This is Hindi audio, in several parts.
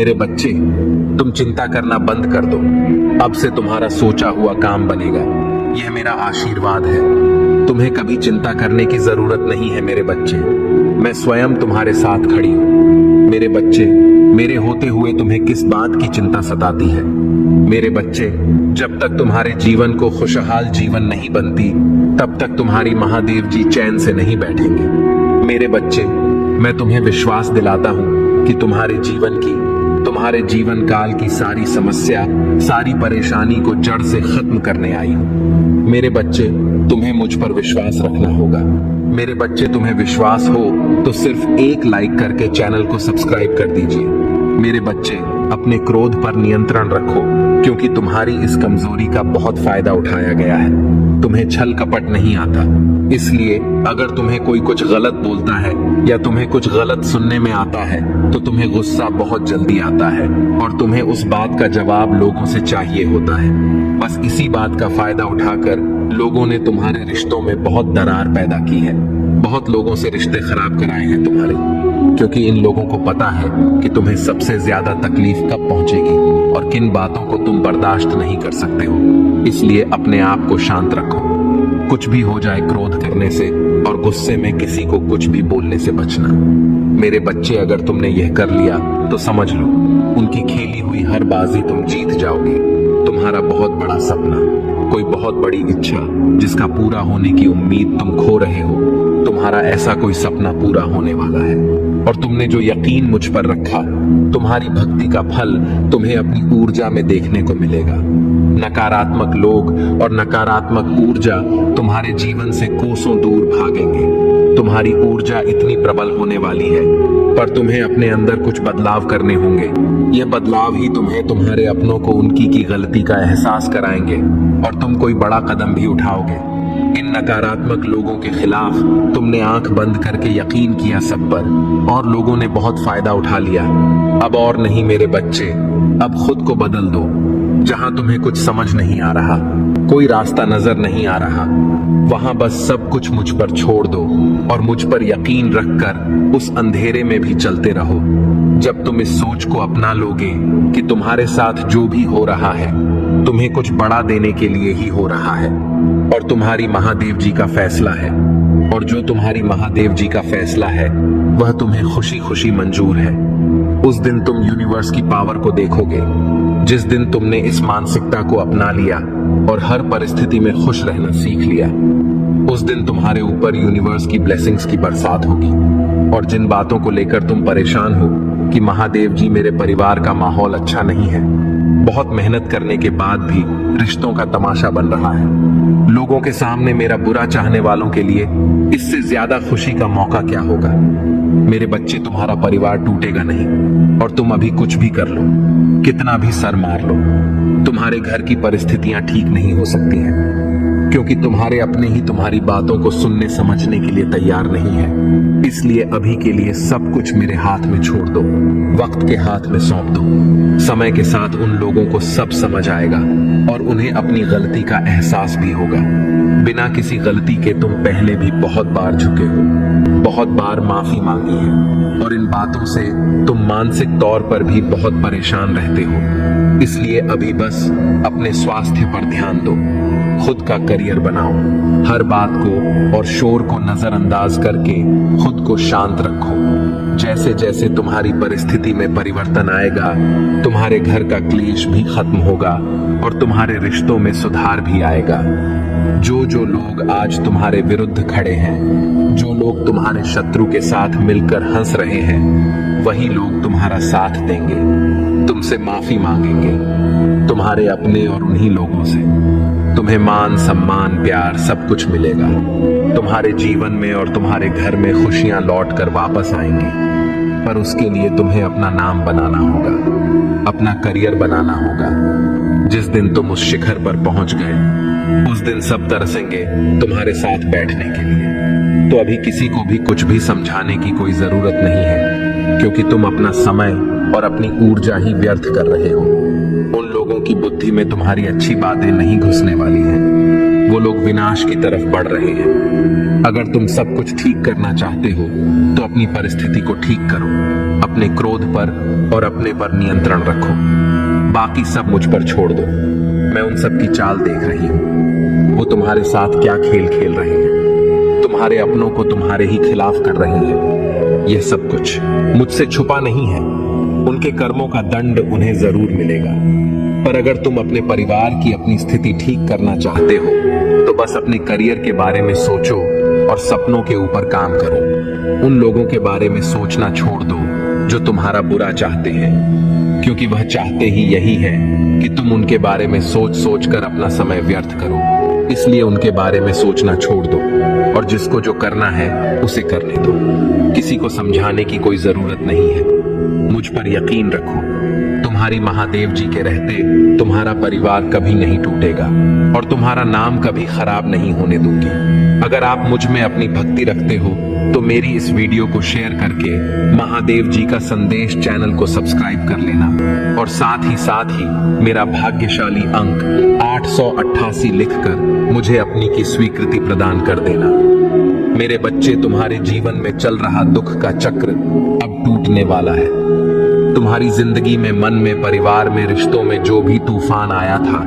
मेरे बच्चे, तुम चिंता करना बंद कर दो। अब से तुम्हारा सोचा हुआ काम बनेगा। यह मेरा आशीर्वाद है। तुम्हें कभी चिंता करने की जरूरत नहीं है मेरे बच्चे। मैं स्वयं तुम्हारे साथ खड़ी हूँ। मेरे बच्चे, मेरे होते हुए तुम्हें किस बात की चिंता सताती है? मेरे बच्चे, जब तक तुम्हारे जीवन को खुशहाल जीवन नहीं बनती, तब तक तुम्हारी महादेव जी चैन से नहीं बैठेंगे। मेरे बच्चे, मैं तुम्हें विश्वास दिलाता हूँ कि तुम्हारे जीवन काल की सारी समस्या, सारी परेशानी को जड़ से खत्म करने आई हूँ। मेरे बच्चे, तुम्हें मुझ पर विश्वास रखना होगा। मेरे बच्चे, तुम्हें विश्वास हो तो सिर्फ एक लाइक करके चैनल को सब्सक्राइब कर दीजिए। मेरे बच्चे, अपने क्रोध पर नियंत्रण रखो, क्योंकि तुम्हारी इस कमजोरी का बहुत फायदा उठाया गया है। तुम्हें छल कपट नहीं आता, इसलिए अगर तुम्हें कोई कुछ गलत बोलता है या तुम्हें कुछ गलत सुनने में आता है तो तुम्हें गुस्सा बहुत जल्दी आता है और तुम्हें उस बात का जवाब लोगों से चाहिए होता है। बस इसी बात का फायदा उठाकर लोगों ने तुम्हारे रिश्तों में बहुत दरार पैदा की है। बहुत लोगों से रिश्ते खराब कराए हैं तुम्हारे, क्योंकि इन लोगों को पता है कि तुम्हें सबसे ज्यादा तकलीफ कब पहुंचेगी और किन बातों को तुम बर्दाश्त नहीं कर सकते हो। इसलिए अपने आप को शांत रखो। कुछ भी हो जाए, क्रोध करने से और गुस्से में किसी को कुछ भी बोलने से बचना। मेरे बच्चे, अगर तुमने यह कर लिया तो समझ लो, उनकी खेली हुई हर बाजी तुम जीत जाओगे। तुम्हारा बहुत बड़ा सपना, कोई बहुत बड़ी इच्छा जिसका पूरा होने की उम्मीद तुम खो रहे हो, तुम्हारा ऐसा कोई सपना पूरा होने वाला है। और तुमने जो यकीन मुझ पर रखा, तुम्हारी भक्ति का फल तुम्हें अपनी ऊर्जा में देखने को मिलेगा। नकारात्मक लोग और नकारात्मक ऊर्जा तुम्हारे जीवन से कोसों दूर भागेंगे। तुम्हारी ऊर्जा इतनी प्रबल होने वाली है, पर तुम्हें अपने अंदर कुछ बदलाव करने होंगे। यह बदलाव ही तुम्हें तुम्हारे अपनों को उनकी की गलती का एहसास कराएंगे और तुम कोई बड़ा कदम भी उठाओगे। इन नकारात्मक लोगों के खिलाफ तुमने आंख बंद करके यकीन किया सब पर, और लोगों ने बहुत फायदा उठा लिया। अब और नहीं मेरे बच्चे, अब खुद को बदल दो। जहां तुम्हें कुछ समझ नहीं आ रहा, कोई रास्ता नजर नहीं आ रहा, वहां बस सब कुछ मुझ पर छोड़ दो और मुझ पर यकीन रखकर उस अंधेरे में भी चलते रहो। जब तुम इस सोच को अपना लोगे कि तुम्हारे साथ जो भी हो रहा है तुम्हें कुछ बड़ा देने के लिए ही हो रहा है और तुम्हारी महादेव जी का फैसला है, और जो तुम्हारी महादेव जी का फैसला है वह तुम्हें खुशी खुशी मंजूर है, उस दिन तुम यूनिवर्स की पावर को देखोगे। जिस दिन तुमने इस मानसिकता को अपना लिया और हर परिस्थिति में खुश रहना सीख लिया, उस दिन तुम्हारे ऊपर यूनिवर्स की ब्लेसिंग्स की बरसात होगी। और जिन बातों को लेकर तुम परेशान हो कि महादेव जी, मेरे परिवार का माहौल अच्छा नहीं है, बहुत मेहनत करने के बाद भी रिश्तों का तमाशा बन रहा है, लोगों के सामने मेरा बुरा चाहने वालों के लिए इससे ज्यादा खुशी का मौका क्या होगा? मेरे बच्चे, तुम्हारा परिवार टूटेगा नहीं, और तुम अभी कुछ भी कर लो, कितना भी सर मार लो, तुम्हारे घर की परिस्थितियां ठीक नहीं हो सकती हैं, क्योंकि तुम्हारे अपने ही तुम्हारी बातों को सुनने समझने के लिए तैयार नहीं है। इसलिए अभी के लिए सब कुछ मेरे हाथ में छोड़ दो, वक्त के हाथ में सौंप दो। समय के साथ उन लोगों को सब समझ आएगा और उन्हें अपनी गलती का एहसास भी होगा। बिना किसी गलती के तुम पहले भी बहुत बार झुके हो, बहुत बार माफी मांगी है, और इन बातों से तुम मानसिक तौर पर भी बहुत परेशान रहते हो। इसलिए अभी बस अपने स्वास्थ्य पर ध्यान दो, खुद का करियर बनाओ, हर बात को और शोर को नजरअंदाज करके खुद को शांत रखो। जैसे जैसे तुम्हारी परिस्थिति में परिवर्तन आएगा, तुम्हारे घर का क्लेश भी खत्म होगा और तुम्हारे रिश्तों में सुधार भी आएगा। जो जो लोग आज तुम्हारे विरुद्ध खड़े हैं, जो लोग तुम्हारे शत्रु के साथ मिलकर हंस रहे हैं, वही लोग तुम्हारा साथ देंगे, तुमसे माफी मांगेंगे, तुम्हारे अपने और उन्हीं लोगों से। तुम्हें मान, सम्मान, प्यार सब कुछ मिलेगा। तुम्हारे जीवन में और तुम्हारे घर में खुशियां लौट कर वापस आएंगी, पर उसके लिए तुम्हें अपना नाम बनाना होगा, अपना करियर बनाना होगा। जिस दिन तुम उस शिखर पर पहुंच गए, उस दिन सब तरसेंगे तुम्हारे साथ बैठने के लिए। तो अभी किसी को भी कुछ भी समझाने की कोई जरूरत नहीं है, क्योंकि तुम अपना समय और अपनी ऊर्जा ही व्यर्थ कर रहे हो। उन लोगों की बुद्धि में तुम्हारी अच्छी बातें नहीं घुसने वाली हैं। वो लोग विनाश की तरफ बढ़ रहे हैं। अगर तुम सब कुछ ठीक करना चाहते हो तो अपनी परिस्थिति को ठीक करो। अपने क्रोध पर और अपने पर नियंत्रण रखो। बाकी सब मुझ पर छोड़ दो। मैं उन सब की चाल देख रही हूँ। वो तुम्हारे साथ क्या खेल खेल रहे हैं। तुम्हारे अपनों को तुम्हारे ही खिलाफ कर रही हैं। यह सब कुछ मुझसे छुपा नहीं है। उनके कर्मों का दंड उन्हें जरूर मिलेगा। पर अगर तुम अपने परिवार की अपनी स्थिति ठीक करना चाहते हो तो बस अपने करियर के बारे में सोचो और सपनों के ऊपर काम करो। उन लोगों के बारे में सोचना छोड़ दो जो तुम्हारा बुरा चाहते हैं, क्योंकि वह चाहते ही यही है कि तुम उनके बारे में सोच सोच कर अपना समय व्यर्थ करो। इसलिए उनके बारे में सोचना छोड़ दो और जिसको जो करना है उसे करने दो। किसी को समझाने की कोई जरूरत नहीं है। मुझ पर यकीन रखो। तुम्हारी महादेव जी के रहते तुम्हारा परिवार कभी नहीं टूटेगा और तुम्हारा नाम कभी खराब नहीं होने दूंगी। अगर आप मुझ में अपनी भक्ति रखते हो तो मेरी इस वीडियो को शेयर करके महादेव जी का संदेश चैनल को सब्सक्राइब कर लेना और साथ ही मेरा भाग्यशाली अंक 888 लिखकर मुझे अपनी की स्वीकृति प्रदान कर देना। मेरे बच्चे, तुम्हारे जीवन में चल रहा दुख का चक्र अब टूटने वाला है। तुम्हारी जिंदगी में, मन में, परिवार में, रिश्तों में जो भी तूफान आया था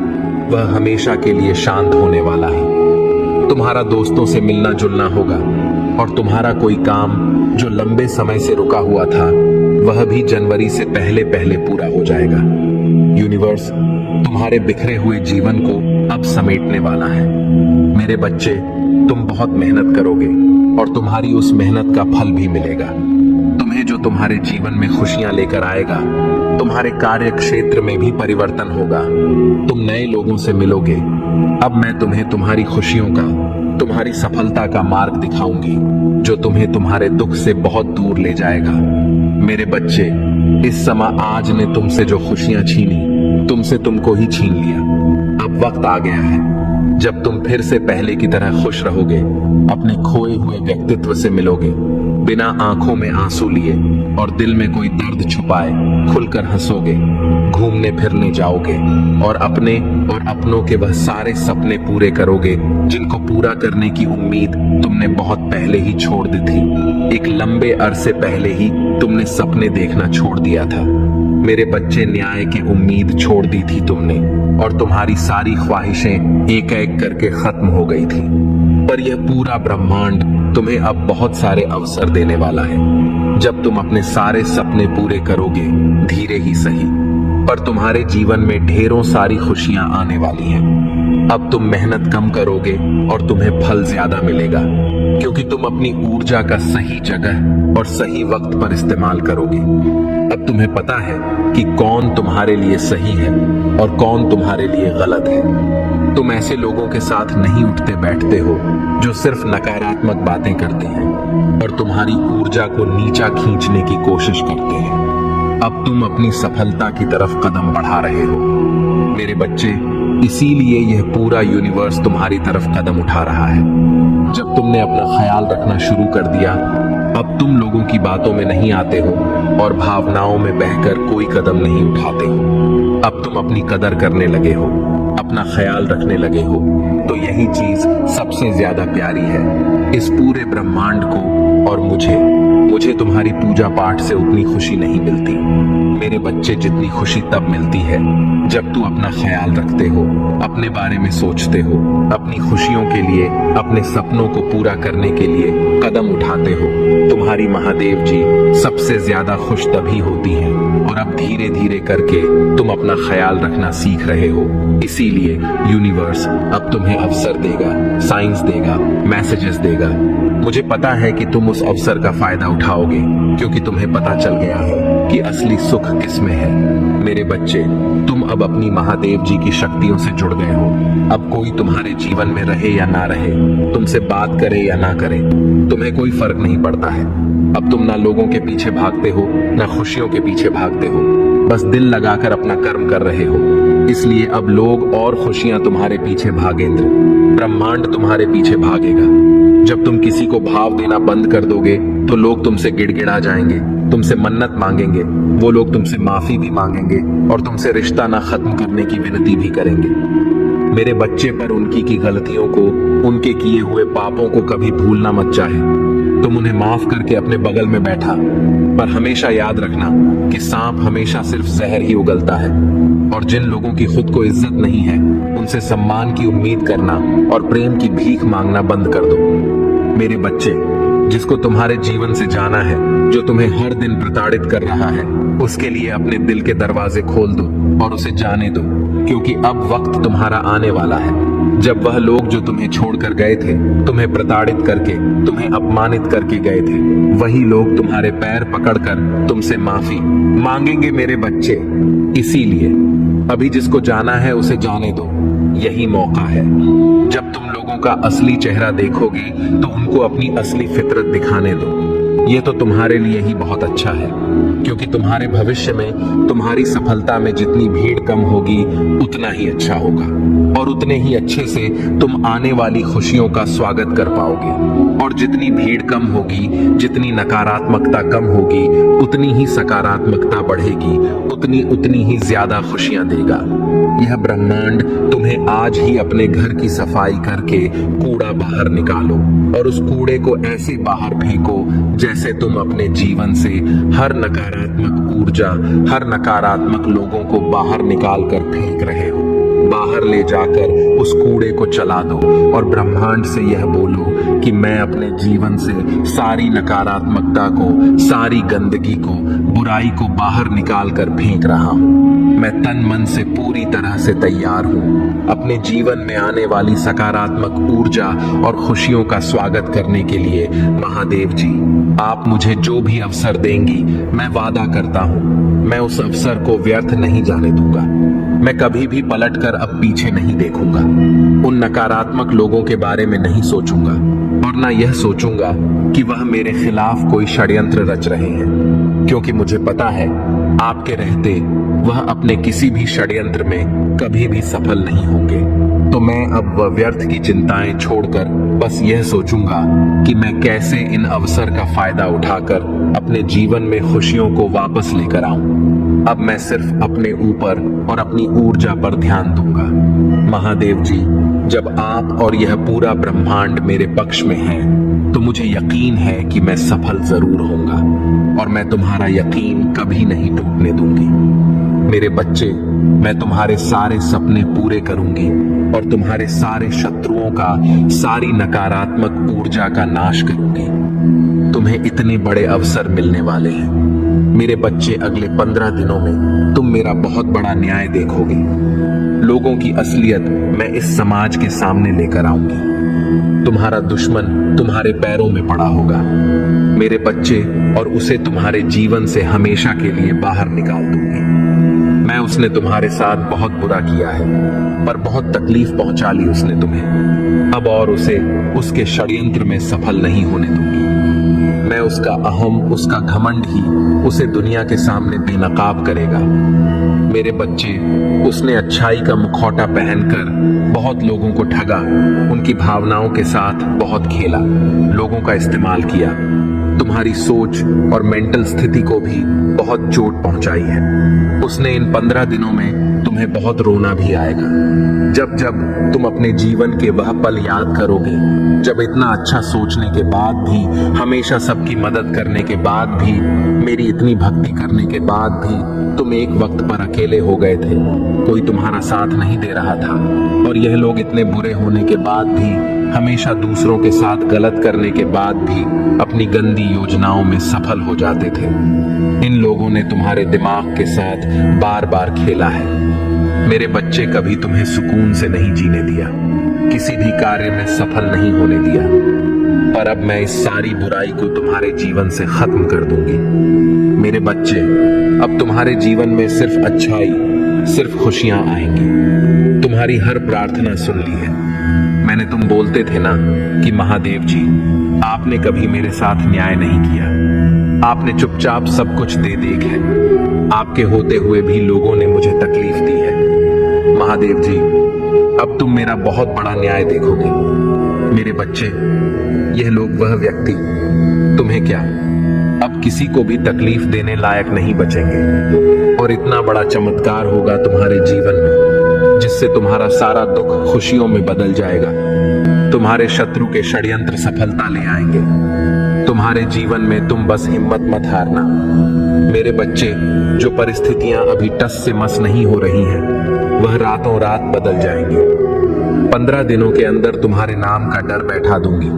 वह हमेशा के लिए शांत होने वाला है। तुम्हारा दोस्तों से मिलना जुलना होगा और तुम्हारा कोई काम जो लंबे समय से रुका हुआ था वह भी जनवरी से पहले पहले पूरा हो जाएगा। यूनिवर्स तुम्हारे बिखरे हुए जीवन को अब समेटने वाला है। मेरे बच्चे, तुम बहुत मेहनत करोगे और तुम्हारी उस मेहनत का फल भी मिलेगा। तुम्हें जो तुम्हारे जीवन में खुशियां लेकर आएगा। तुम्हारे कार्य क्षेत्र में भी परिवर्तन होगा। तुम नए लोगों से मिलोगे। अब मैं तुम्हें तुम्हारी खुशियों का, तुम्हारी सफलता का मार्ग दिखाऊंगी जो तुम्हें तुम्हारे दुख से बहुत दूर ले जाएगा। मेरे बच्चे, इस समय आज ने तुमसे जो खुशियां छीनी, तुमसे तुमको ही छीन लिया। अब वक्त आ गया है जब तुम फिर से पहले की तरह खुश रहोगे, अपने खोए हुए व्यक्तित्व से मिलोगे, बिना आंखों में आंसू लिए और दिल में कोई दर्द छुपाए खुलकर हंसोगे, घूमने फिरने जाओगे और अपने और अपनों के वह सारे सपने पूरे करोगे जिनको पूरा करने की उम्मीद तुमने बहुत पहले ही छोड़ दी थी। एक लंबे अरसे पहले ही तुमने सपने देखना छोड़ दिया था। मेरे बच्चे, न्याय की उम्मीद छोड़ दी थी तुमने और तुम्हारी सारी ख्वाहिशें एक एक करके खत्म हो गई थी। पर यह पूरा ब्रह्मांड तुम्हें अब बहुत सारे अवसर देने वाला है। जब तुम अपने सारे सपने पूरे करोगे, धीरे ही सही, पर तुम्हारे जीवन में ढेरों सारी खुशियां आने वाली हैं। अब तुम मेहनत कम करोगे और तुम्हें फल ज्यादा मिलेगा, क्योंकि तुम अपनी ऊर्जा का सही जगह और सही वक्त पर इस्तेमाल करोगे। अब तुम्हें पता है कि कौन तुम्हारे लिए सही है और कौन तुम्हारे लिए गलत है। तुम ऐसे लोगों के साथ नहीं उठते बैठते हो जो सिर्फ नकारात्मक बातें करते हैं और तुम्हारी ऊर्जा को नीचा खींचने की कोशिश करते हैं। अब तुम अपनी सफलता की तरफ कदम बढ़ा रहे हो। मेरे बच्चे, इसीलिए यह पूरा यूनिवर्स तुम्हारी तरफ कदम उठा रहा है। जब तुमने अपना ख्याल रखना शुरू कर दिया, अब तुम लोगों की बातों में नहीं आते हो और भावनाओं में बहकर कोई कदम नहीं उठाते हो। अब तुम अपनी कदर करने लगे हो, अपना ख्याल रखने लगे हो, तो यही चीज सबसे ज्यादा प्यारी है इस पूरे ब्रह्मांड को और मुझे तुम्हारी पूजा पाठ से उतनी खुशी नहीं मिलती। मेरे बच्चे, जितनी खुशी तब मिलती है जब तू अपना ख्याल रखते हो, अपने बारे में सोचते हो, अपनी खुशियों के लिए, अपने सपनों को पूरा करने के लिए कदम उठाते हो। तुम्हारी महादेव जी सबसे ज्यादा खुश तभी होती हैं और अब धीरे धीरे करके तुम अपना ख्याल रखना सीख रहे हो। इसीलिए यूनिवर्स अब तुम्हें अवसर देगा, साइंस देगा, मैसेजेस देगा। मुझे पता है कि तुम उस अवसर का फायदा उठाओगे, क्योंकि तुम्हें पता चल गया है कि असली सुख किसमें है। मेरे बच्चे, तुम अब अपनी महादेव जी की शक्तियों से जुड़ गए हो। अब कोई तुम्हारे जीवन में रहे या ना रहे, तुमसे बात करे या ना करे, तुम्हें कोई फर्क नहीं पड़ता है। अब तुम ना लोगों के पीछे भागते हो, ना खुशियों के पीछे भागते हो, बस दिल लगाकर अपना कर्म कर रहे हो। इसलिए अब लोग और खुशियां तुम्हारे पीछे भागेंगे, ब्रह्मांड तुम्हारे पीछे भागेगा। जब तुम किसी को भाव देना बंद कर दोगे तो लोग तुमसे गिड़गिड़ा जाएंगे, तुमसे मन्नत मांगेंगे, वो लोग तुमसे माफी भी मांगेंगे और तुमसे रिश्ता ना खत्म करने की विनती भी करेंगे। मेरे बच्चे, पर उनकी की गलतियों को, उनके किए हुए पापों को कभी भूलना मत चाहे। तुम उन्हें माफ करके अपने बगल में बैठा। पर हमेशा याद रखना कि सांप हमेशा सिर्फ जहर ही उगलता है, और जिन लोगों की खुद को इज्जत नहीं है उनसे सम्मान की उम्मीद करना और प्रेम की भीख मांगना बंद कर दो। मेरे बच्चे, जिसको तुम्हारे जीवन से जाना है, जो तुम्हें हर दिन प्रताड़ित कर रहा है, उसके लिए अपने दिल के दरवाजे खोल दो और उसे जाने दो, क्योंकि अब वक्त तुम्हारा आने वाला है जब वह लोग जो तुम्हें छोड़कर गए थे, तुम्हें प्रताड़ित करके, तुम्हें अपमानित करके गए थे, वही लोग तुम्हारे पैर पकड़कर तुमसे माफी मांगेंगे मेरे बच्चे। इसीलिए अभी जिसको जाना है उसे जाने दो। यही मौका है। जब तुम लोगों का असली चेहरा देखोगे तो उनको अपनी असली फितरत दिखाने दो। ये तो तुम्हारे लिए ही बहुत अच्छा है, क्योंकि तुम्हारे भविष्य में, तुम्हारी सफलता में जितनी भीड़ कम होगी उतना ही अच्छा होगा, और उतने ही अच्छे से तुम आने वाली खुशियों का स्वागत कर पाओगे। और जितनी भीड़ कम होगी, जितनी नकारात्मकता कम होगी, उतनी ही सकारात्मकता बढ़ेगी, उतनी ही ज्यादा खुशियां देगा। यह ब्रह्मांड तुम्हें आज ही अपने घर की सफाई करके कूड़ा बाहर निकालो, और उस कूड़े को ऐसे बाहर फेंको जैसे तुम अपने जीवन से हर नकारात्मक ऊर्जा, हर नकारात्मक लोगों को बाहर निकाल कर फेंक रहे हो। बाहर ले जाकर उस कूड़े को चला दो और ब्रह्मांड से यह बोलो कि मैं अपने जीवन से सारी नकारात्मकता को, सारी गंदगी को, बुराई को बाहर निकाल कर फेंक रहा हूँ। मैं तन मन से पूरी तरह से तैयार हूँ अपने जीवन में आने वाली सकारात्मक ऊर्जा और खुशियों का स्वागत करने के लिए। महादेव जी, आप मुझे जो भी अवसर देंगी, मैं वादा करता हूँ मैं उस अवसर को व्यर्थ नहीं जाने दूंगा। मैं कभी भी पलटकर अब पीछे नहीं देखूंगा, उन नकारात्मक लोगों के बारे में नहीं सोचूंगा, और ना यह सोचूंगा कि वह मेरे खिलाफ कोई षड्यंत्र रच रहे हैं, क्योंकि मुझे पता है आपके रहते वह अपने किसी भी षड्यंत्र में कभी भी सफल नहीं होंगे। तो मैं अब वह व्यर्थ की चिंताएं छोड़कर बस यह सोचूंगा कि मैं कैसे इन अवसर का फायदा उठाकर अपने जीवन में खुशियों को वापस लेकर आऊं। अब मैं सिर्फ अपने ऊपर और अपनी ऊर्जा पर ध्यान दूंगा। महादेव जी, जब आप और यह पूरा ब्रह्मांड मेरे पक्ष में है तो मुझे यकीन है कि मैं सफल जरूर होऊंगा, और मैं तुम्हारा यकीन कभी नहीं टूटने दूंगी। मेरे बच्चे, मैं तुम्हारे सारे सपने पूरे करूंगी और तुम्हारे सारे शत्रुओं का, सारी नकारात्मक ऊर्जा का नाश करूंगी। तुम्हें इतने बड़े अवसर मिलने वाले हैं मेरे बच्चे। अगले 15 दिनों में तुम मेरा बहुत बड़ा न्याय देखोगे। लोगों की असलियत मैं इस समाज के सामने लेकर आऊंगी। तुम्हारा दुश्मन तुम्हारे पैरों में पड़ा होगा मेरे बच्चे, और उसे तुम्हारे जीवन से हमेशा के लिए बाहर निकाल दूंगी। मैं उसने तुम्हारे साथ बहुत बुरा किया है, पर बहुत तकलीफ पहुंचा ली उसने तुम्हें। अब और उसे उसके षड्यंत्र में सफल नहीं होने दूंगी। मैं उसका अहम, उसका घमंड ही उसे दुनिया के सामने बेनकाब करेगा। मेरे बच्चे, उसने अच्छाई का मुखौटा पहनकर बहुत लोगों को ठगा, उनकी भावनाओं के साथ बहुत खेला, लोगों का इस्तेमाल किया। तुम्हारी सोच और मेंटल स्थिति को भी बहुत चोट पहुंचाई है। उसने इन 15 दिनों में तुम्हें बहुत रोना भी आएगा। जब जब तुम अपने जीवन के वह पल याद करोगे, जब इतना अच्छा सोचने के बाद भी, हमेशा सबकी मदद करने के बाद भी, मेरी इतनी भक्ति करने के बाद भी तुम एक वक्त पर अकेले हो गए थे, कोई तुम्हारा साथ नहीं दे रहा था, और यह लोग इतने बुरे होने के बाद भी, हमेशा दूसरों के साथ गलत करने के बाद भी अपनी गंदी योजनाओं में सफल हो जाते थे। इन लोगों ने तुम्हारे दिमाग के साथ बार बार खेला है। मेरे बच्चे, कभी तुम्हें सुकून से नहीं जीने दिया, किसी भी कार्य में सफल नहीं होने दिया, पर अब मैं इस सारी बुराई को तुम्हारे जीवन से खत्म कर दूंगी। मेरे बच्चे, अब तुम्हारे जीवन में सिर्फ अच्छाई, सिर्फ खुशियां आएंगी। तुम्हारी हर प्रार्थना सुन ली है। मैंने, तुम बोलते थे ना कि महादेव जी, आपने कभी मेरे साथ न्याय नहीं किया, आपने चुपचाप सब कुछ दे देख है, आपके होते हुए भी लोगों ने मुझे तकलीफ दी है। महादेव जी, अब तुम मेरा बहुत बड़ा न्याय देखोगे। मेरे बच्चे, यह लोग, वह व्यक्ति, तुम्हें क्या, अब किसी को भी तकलीफ देने लायक नहीं बचेंगे, और इतना बड़ा चमत्कार होगा तुम्हारे जीवन में जिससे तुम्हारा सारा दुख खुशियों में बदल जाएगा। तुम्हारे शत्रु के षड्यंत्र सफलता ले आएंगे। तुम्हारे जीवन में तुम बस हिम्मत मत हारना। मेरे बच्चे, जो परिस्थितियां अभी टस से मस नहीं हो रही हैं, वह रातों रात बदल जाएंगी। 15 दिनों के अंदर तुम्हारे नाम का डर बैठा दूंगी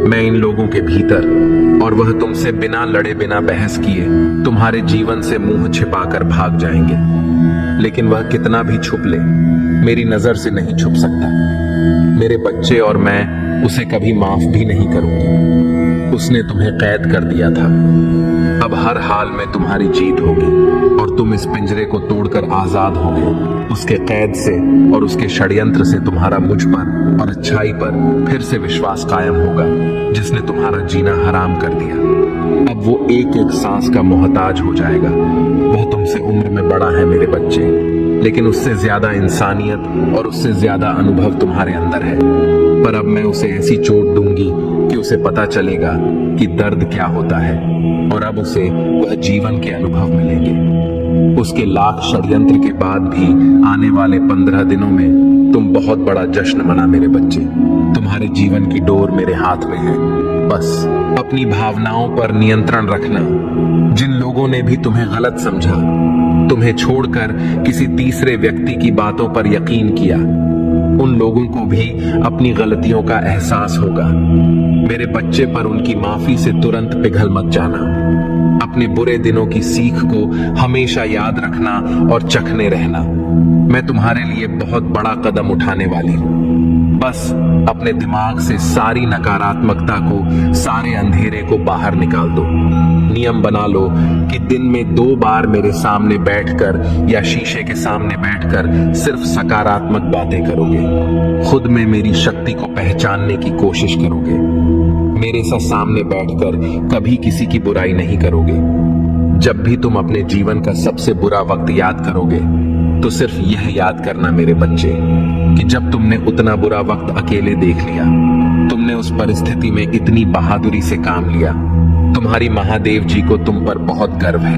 मैं इन लोगों के भीतर, और वह तुमसे बिना लड़े बिना बहस किए तुम्हारे जीवन से मुंह छिपाकर भाग जाएंगे। लेकिन वह कितना भी छुप ले, मेरी नजर से नहीं छुप सकता। मेरे बच्चे और मैं उसे कभी माफ भी नहीं करूंगी। उसने तुम्हें कैद कर दिया था। अब हर हाल में तुम्हारी जीत होगी और तुम इस पिंजरे को तोड़कर आजाद होगे, उसके कैद से और उसके षड्यंत्र से। तुम्हारा मुझ पर और अच्छाई पर फिर से विश्वास कायम होगा, जिसने तुम्हारा जीना हराम कर दिया। अब वो एक एक सांस का मोहताज हो जाएगा। वह तुमसे उम्र में बड़ा है मेरे बच्चे, लेकिन उससे ज्यादा इंसानियत और उससे ज्यादा अनुभव तुम्हारे अंदर है। पर अब मैं उसे ऐसी चोट दूंगी कि उसे पता चलेगा कि दर्द क्या होता है, और अब उसे वह जीवन के अनुभव मिलेंगे। उसके लाख षड्यंत्र के बाद भी आने वाले 15 दिनों में तुम बहुत बड़ा जश्न मना मेरे बच्चे। तुम्हारे जीवन की डोर मेरे हाथ में है। बस अपनी भावनाओं पर नियंत्रण रखना। जिन लोगों ने भी तुम्हें गलत समझा, तुम्हें छोड़कर किसी तीसरे व्यक्ति की बातों पर यकीन किया, उन लोगों को भी अपनी गलतियों का एहसास होगा। मेरे बच्चे, पर उनकी माफी से तुरंत पिघल मत जाना। अपने बुरे दिनों की सीख को हमेशा याद रखना और चखने रहना। मैं तुम्हारे लिए बहुत बड़ा कदम उठाने वाली हूँ। बस अपने दिमाग से सारी नकारात्मकता को, सारे अंधेरे को बाहर निकाल दो। नियम बना लो कि दिन में 2 बार मेरे सामने बैठकर या शीशे के सामने बैठकर सिर्फ सकारात्मक बातें करोगे। खुद में मेरी शक्ति को पहचानने की कोशिश करोगे। मेरे सामने बैठकर कभी किसी की बुराई नहीं करोगे। जब भी तुम अपने जीवन का सबसे बुरा वक्त याद करोगे, तो सिर्फ यह याद करना मेरे बच्चे कि जब तुमने उतना बुरा वक्त अकेले देख लिया, तुमने उस परिस्थिति में इतनी बहादुरी से काम लिया। तुम्हारी महादेव जी को तुम पर बहुत गर्व है।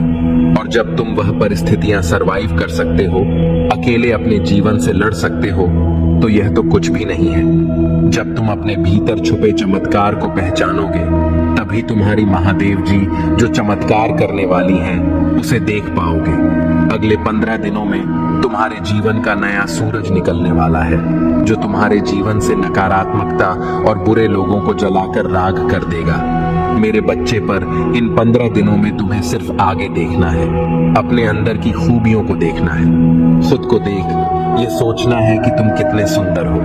और जब तुम वह परिस्थितियां सरवाइव कर सकते हो, अकेले अपने जीवन से लड़ सकते हो, तो यह तो कुछ भी नहीं है। जब तुम अपने भीतर छुपे चमत्कार को पहचानोगे, तभी तुम्हारी महादेव जी जो चमत्कार करने वाली हैं, उसे देख पाओगे। अगले 15 दिनों में तुम्हारे जीवन का नया सूरज निकलने वाला है, जो तुम्हारे जीवन से नकारात्मकता और बुरे लोगों को जलाकर राख कर देगा। मेरे बच्चे, पर इन 15 दिनों में तुम्हें सिर्फ आगे देखना है, अपने अंदर की खूबियों को देखना है। खुद को देख, ये सोचना है कि तुम कितने सुंदर हो,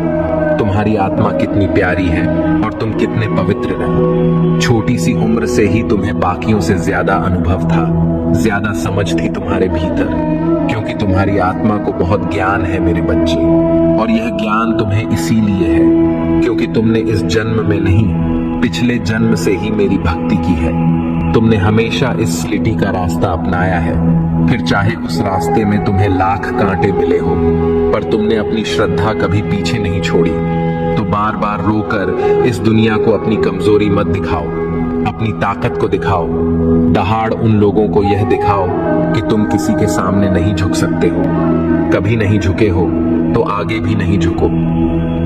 तुम्हारी आत्मा कितनी प्यारी है और तुम कितने पवित्र रहो। छोटी सी उम्र से ही तुम्हें बाकियों से ज्यादा अनुभव था, ज्यादा समझ थी तुम्हारे भीतर, क्योंकि तुम्हारी आत्मा को बहुत ज्ञान है मेरे बच्चे। और यह ज्ञान तुम्हें इसीलिए है क्योंकि तुमने इस जन्म में नहीं, पिछले जन्म से ही मेरी भक्ति की है। तुमने हमेशा इस स्लिटी का रास्ता अपनाया है, फिर चाहे उस रास्ते में तुम्हें लाख कांटे मिले हो, पर तुमने अपनी श्रद्धा कभी पीछे नहीं छोड़ी। तो बार बार रोकर इस दुनिया को अपनी कमजोरी मत दिखाओ, अपनी ताकत को दिखाओ। दहाड़ उन लोगों को यह दिखाओ कि तुम किसी के सामने नहीं झुक सकते हो। कभी नहीं झुके हो तो आगे भी नहीं झुको।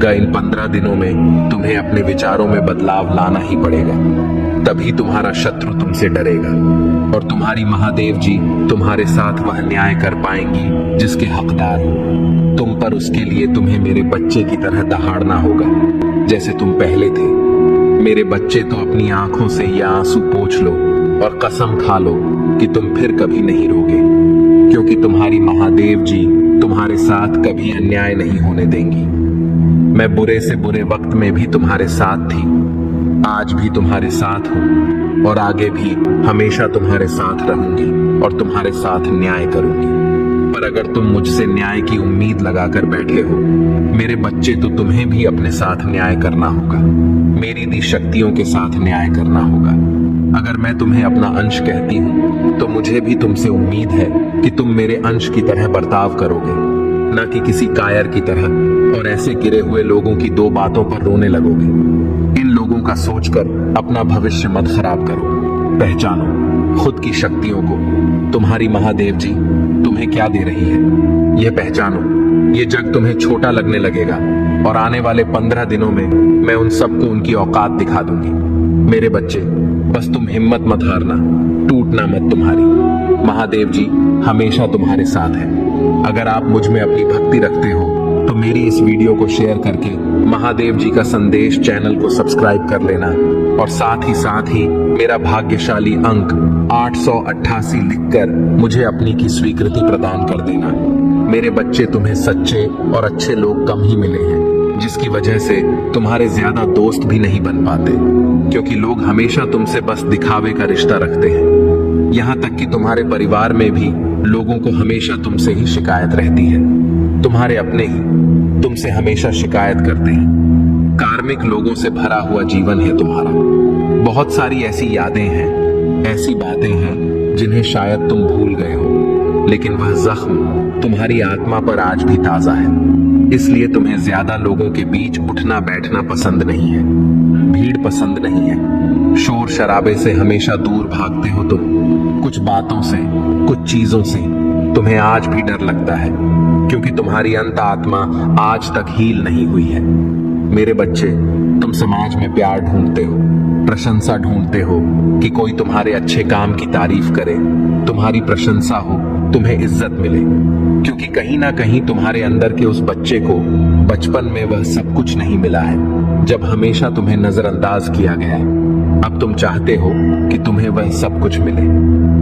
इन 15 दिनों में तुम्हें अपने विचारों में बदलाव लाना ही पड़ेगा, तभी तुम्हारा शत्रु तुमसे डरेगा और तुम्हारी महादेव जी तुम्हारे साथ वह न्याय कर पाएंगी जिसके हकदार हो तुम। पर उसके लिए तुम्हें मेरे बच्चे की तरह दहाड़ना होगा, जैसे तुम पहले थे। मेरे बच्चे, तो अपनी आंखों से ये आंसू पोंछ लो और कसम खा लो कि तुम फिर कभी नहीं रोगे, क्योंकि तुम्हारी महादेव जी तुम्हारे साथ कभी अन्याय नहीं होने देंगी। मैं बुरे से बुरे वक्त में भी तुम्हारे साथ थी, आज भी तुम्हारे साथ हूं और आगे भी हमेशा तुम्हारे साथ रहूंगी और तुम्हारे साथ न्याय करूंगी। पर अगर तुम मुझसे न्याय की उम्मीद लगाकर बैठे हो मेरे बच्चे, तो तुम्हें भी अपने साथ न्याय करना होगा, मेरी दी शक्तियों के साथ न्याय करना होगा। अगर मैं तुम्हें अपना अंश कहती हूँ, तो मुझे भी तुमसे उम्मीद है कि तुम मेरे अंश की तरह बर्ताव करोगे, न कि किसी कायर की तरह और ऐसे गिरे हुए लोगों की 2 बातों पर रोने लगोगे। इन लोगों का सोचकर अपना भविष्य मत खराब करो। पहचानो खुद की शक्तियों को। तुम्हारी महादेव जी तुम्हें क्या दे रही है, यह पहचानो। ये जग तुम्हें छोटा लगने लगेगा और आने वाले 15 दिनों में मैं उन सबको उनकी औकात दिखा दूंगी। मेरे बच्चे, बस तुम हिम्मत मत हारना, टूटना मत तुम्हारी। महादेव जी हमेशा तुम्हारे साथ हैं। अगर आप मुझ में अपनी भक्ति रखते हो तो मेरी इस वीडियो को शेयर करके महादेव जी का संदेश चैनल को सब्सक्राइब कर लेना और साथ ही मेरा भाग्यशाली अंक 888 लिखकर मुझे अपनी की स्वीकृति प्रदान कर देना। मेरे बच्चे, तुम्हें सच्चे और अच्छे लोग कम ही मिले हैं, जिसकी वजह से तुम्हारे ज्यादा दोस्त भी नहीं बन पाते, क्योंकि लोग हमेशा तुमसे बस दिखावे का रिश्ता रखते हैं। यहाँ तक कि तुम्हारे परिवार में भी लोगों को हमेशा तुमसे ही शिकायत रहती है। तुम्हारे अपने ही तुमसे हमेशा शिकायत करते हैं। कार्मिक लोगों से भरा हुआ जीवन है तुम्हारा। बहुत सारी ऐसी यादें हैं, ऐसी बातें हैं जिन्हें शायद तुम भूल गए हो, लेकिन वह जख्म तुम्हारी आत्मा पर आज भी ताजा है। इसलिए तुम्हें ज्यादा लोगों के बीच उठना बैठना पसंद नहीं है, भीड़ पसंद नहीं है, शोर शराबे से हमेशा दूर भागते हो तुम। कुछ बातों से, कुछ चीजों से तुम्हें आज भी डर लगता है, क्योंकि तुम्हारी अंत आत्मा आज तक हील नहीं हुई है। मेरे बच्चे, तुम समाज में प्यार ढूंढते हो, प्रशंसा ढूंढते हो कि कोई तुम्हारे अच्छे काम की तारीफ करे, तुम्हारी प्रशंसा हो, तुम्हें इज्जत मिले, क्योंकि कहीं ना कहीं तुम्हारे अंदर के उस बच्चे को बचपन में वह सब कुछ नहीं मिला है, जब हमेशा तुम्हें नजरअंदाज किया गया है। अब तुम चाहते हो कि तुम्हें वह सब कुछ मिले,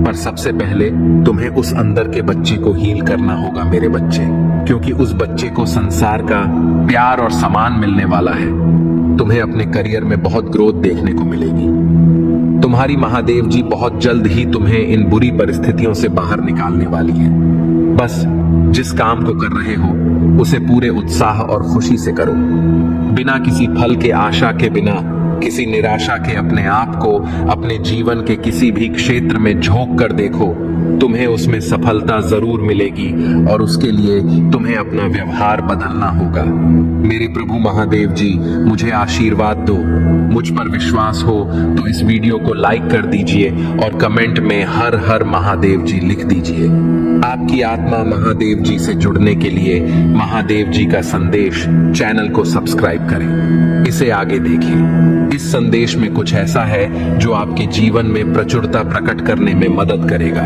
पर सबसे पहले तुम्हें उस अंदर के बच्चे को हील करना होगा मेरे बच्चे, क्योंकि उस बच्चे को संसार का प्यार और सम्मान मिलने वाला है। तुम्हें अपने करियर में बहुत ग्रोथ देखने को मिलेगी। तुम्हारी महादेव जी बहुत जल्द ही तुम्हें इन बुरी परिस्थितियों से बाहर निकालने वाली है। बस जिस काम को कर रहे हो उसे पूरे उत्साह और खुशी से करो, बिना किसी फल के आशा के, बिना किसी निराशा के अपने आप को अपने जीवन के किसी भी क्षेत्र में झोंक कर देखो। तुम्हें उसमें सफलता जरूर मिलेगी और उसके लिए तुम्हें अपना व्यवहार बदलना होगा। मेरे प्रभु महादेव जी मुझे आशीर्वाद दो। मुझ पर विश्वास हो तो इस वीडियो को लाइक कर दीजिए और कमेंट में हर हर महादेव जी लिख दीजिए। आपकी आत्मा महादेव जी से जुड़ने के लिए महादेव जी का संदेश चैनल को सब्सक्राइब करें, इसे आगे देखिए। इस संदेश में कुछ ऐसा है जो आपके जीवन में प्रचुरता प्रकट करने में मदद करेगा।